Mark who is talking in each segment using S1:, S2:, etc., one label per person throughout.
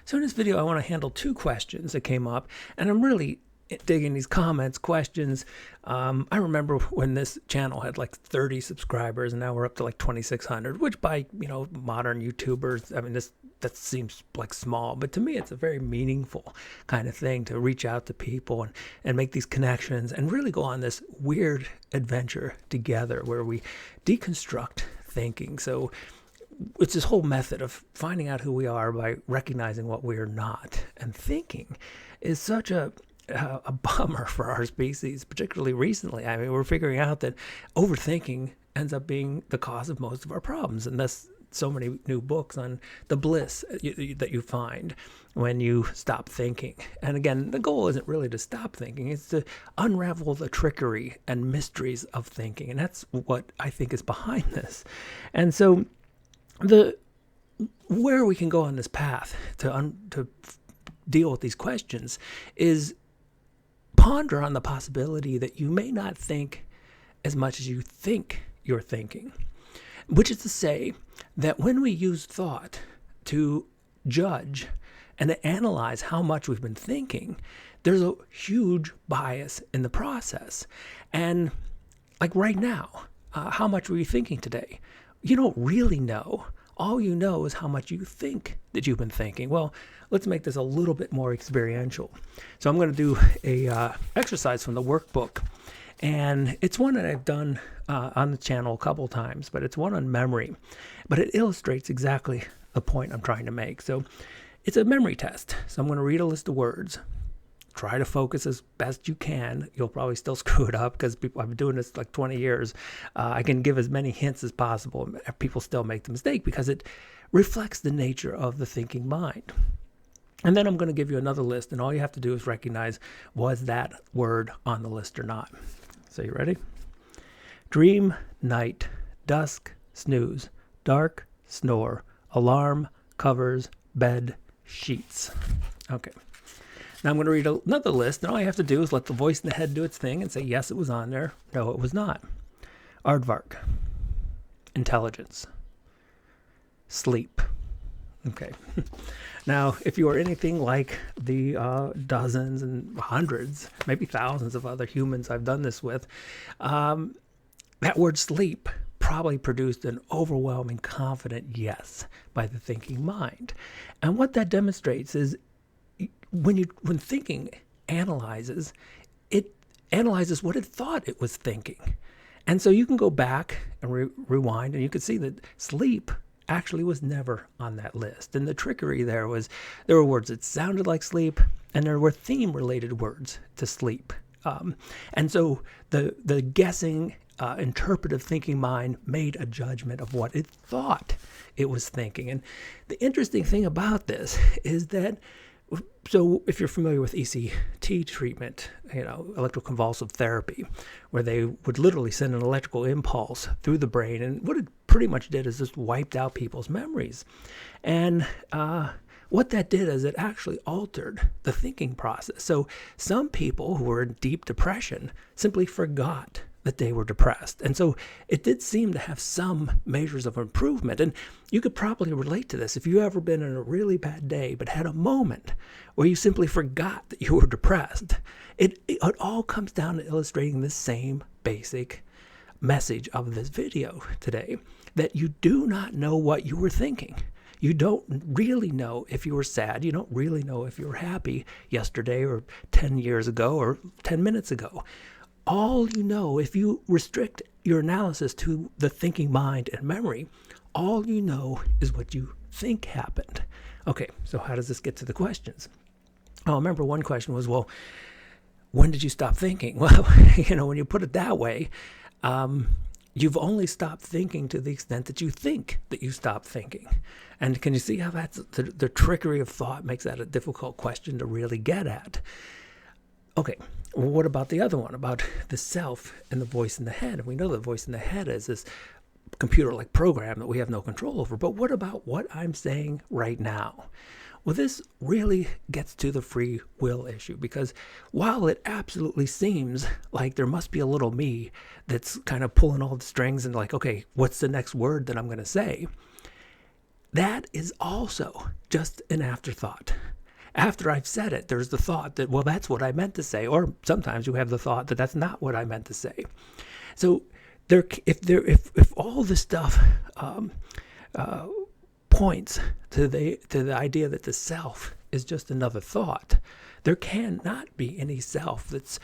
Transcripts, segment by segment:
S1: So in this video, I want to handle two questions that came up, and I'm really digging these comments, questions. I remember when this channel had like 30 subscribers, and now we're up to like 2,600, which by, modern YouTubers, I mean, that seems like small, but to me, it's a very meaningful kind of thing to reach out to people and make these connections and really go on this weird adventure together where we deconstruct thinking. So it's this whole method of finding out who we are by recognizing what we are not. And thinking is such a bummer for our species, particularly recently. I mean, we're figuring out that overthinking ends up being the cause of most of our problems. And that's so many new books on the bliss that you find when you stop thinking. And again, the goal isn't really to stop thinking. It's to unravel the trickery and mysteries of thinking. And that's what I think is behind this. And so where we can go on this path to deal with these questions is ponder on the possibility that you may not think as much as you think you're thinking, which is to say that when we use thought to judge and to analyze how much we've been thinking, there's a huge bias in the process. And like right now, how much were you thinking today? You don't really know. All you know is how much you think that you've been thinking. Well, let's make this a little bit more experiential. So I'm going to do a exercise from the workbook. And it's one that I've done on the channel a couple times, but it's one on memory. But it illustrates exactly the point I'm trying to make. So it's a memory test. So I'm going to read a list of words. Try to focus as best you can. You'll probably still screw it up because I've been doing this like 20 years. I can give as many hints as possible. People still make the mistake because it reflects the nature of the thinking mind. And then I'm going to give you another list, and all you have to do is recognize, was that word on the list or not? So you ready? Dream, night, dusk, snooze, dark, snore, alarm, covers, bed, sheets. Okay. Now I'm going to read another list, and all you have to do is let the voice in the head do its thing and say, yes, it was on there. No, it was not. Aardvark. Intelligence. Sleep. Okay. Now, if you are anything like the dozens and hundreds, maybe thousands of other humans I've done this with, that word sleep probably produced an overwhelming, confident yes by the thinking mind. And what that demonstrates is when thinking analyzes, it analyzes what it thought it was thinking. And so you can go back and rewind, and you can see that sleep actually was never on that list. And the trickery there were words that sounded like sleep, and there were theme-related words to sleep. And so the guessing, interpretive thinking mind made a judgment of what it thought it was thinking. And the interesting thing about this is that, so if you're familiar with ECT treatment, electroconvulsive therapy, where they would literally send an electrical impulse through the brain, and what it pretty much did is just wiped out people's memories. And what that did is it actually altered the thinking process. So some people who were in deep depression simply forgot that they were depressed. And so it did seem to have some measures of improvement. And you could probably relate to this if you've ever been in a really bad day, but had a moment where you simply forgot that you were depressed. It all comes down to illustrating the same basic message of this video today, that you do not know what you were thinking. You don't really know if you were sad. You don't really know if you were happy yesterday or 10 years ago or 10 minutes ago. All you know, if you restrict your analysis to the thinking mind and memory, all you know is what you think happened. Okay, so how does this get to the questions? Oh, I remember one question was, well, when did you stop thinking? Well, when you put it that way, you've only stopped thinking to the extent that you think that you stopped thinking. And can you see how that's the trickery of thought makes that a difficult question to really get at? Okay, well, what about the other one, about the self and the voice in the head? And we know the voice in the head is this computer-like program that we have no control over. But what about what I'm saying right now? Well, this really gets to the free will issue, because while it absolutely seems like there must be a little me that's kind of pulling all the strings and like, okay, what's the next word that I'm going to say? that is also just an afterthought. After I've said it, there's the thought that, well, that's what I meant to say. Or sometimes you have the thought that that's not what I meant to say. So if all this stuff points to the idea that the self is just another thought, there cannot be any self that's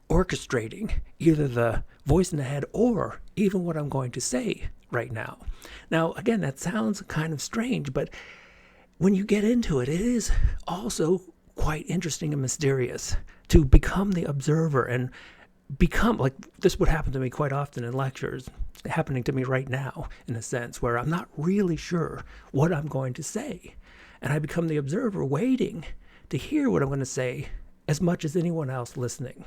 S1: orchestrating either the voice in the head or even what I'm going to say right now. Now, again, that sounds kind of strange, but when you get into it, it is also quite interesting and mysterious to become the observer and become, like, this would happen to me quite often in lectures. It's happening to me right now, in a sense, where I'm not really sure what I'm going to say. And I become the observer waiting to hear what I'm going to say as much as anyone else listening.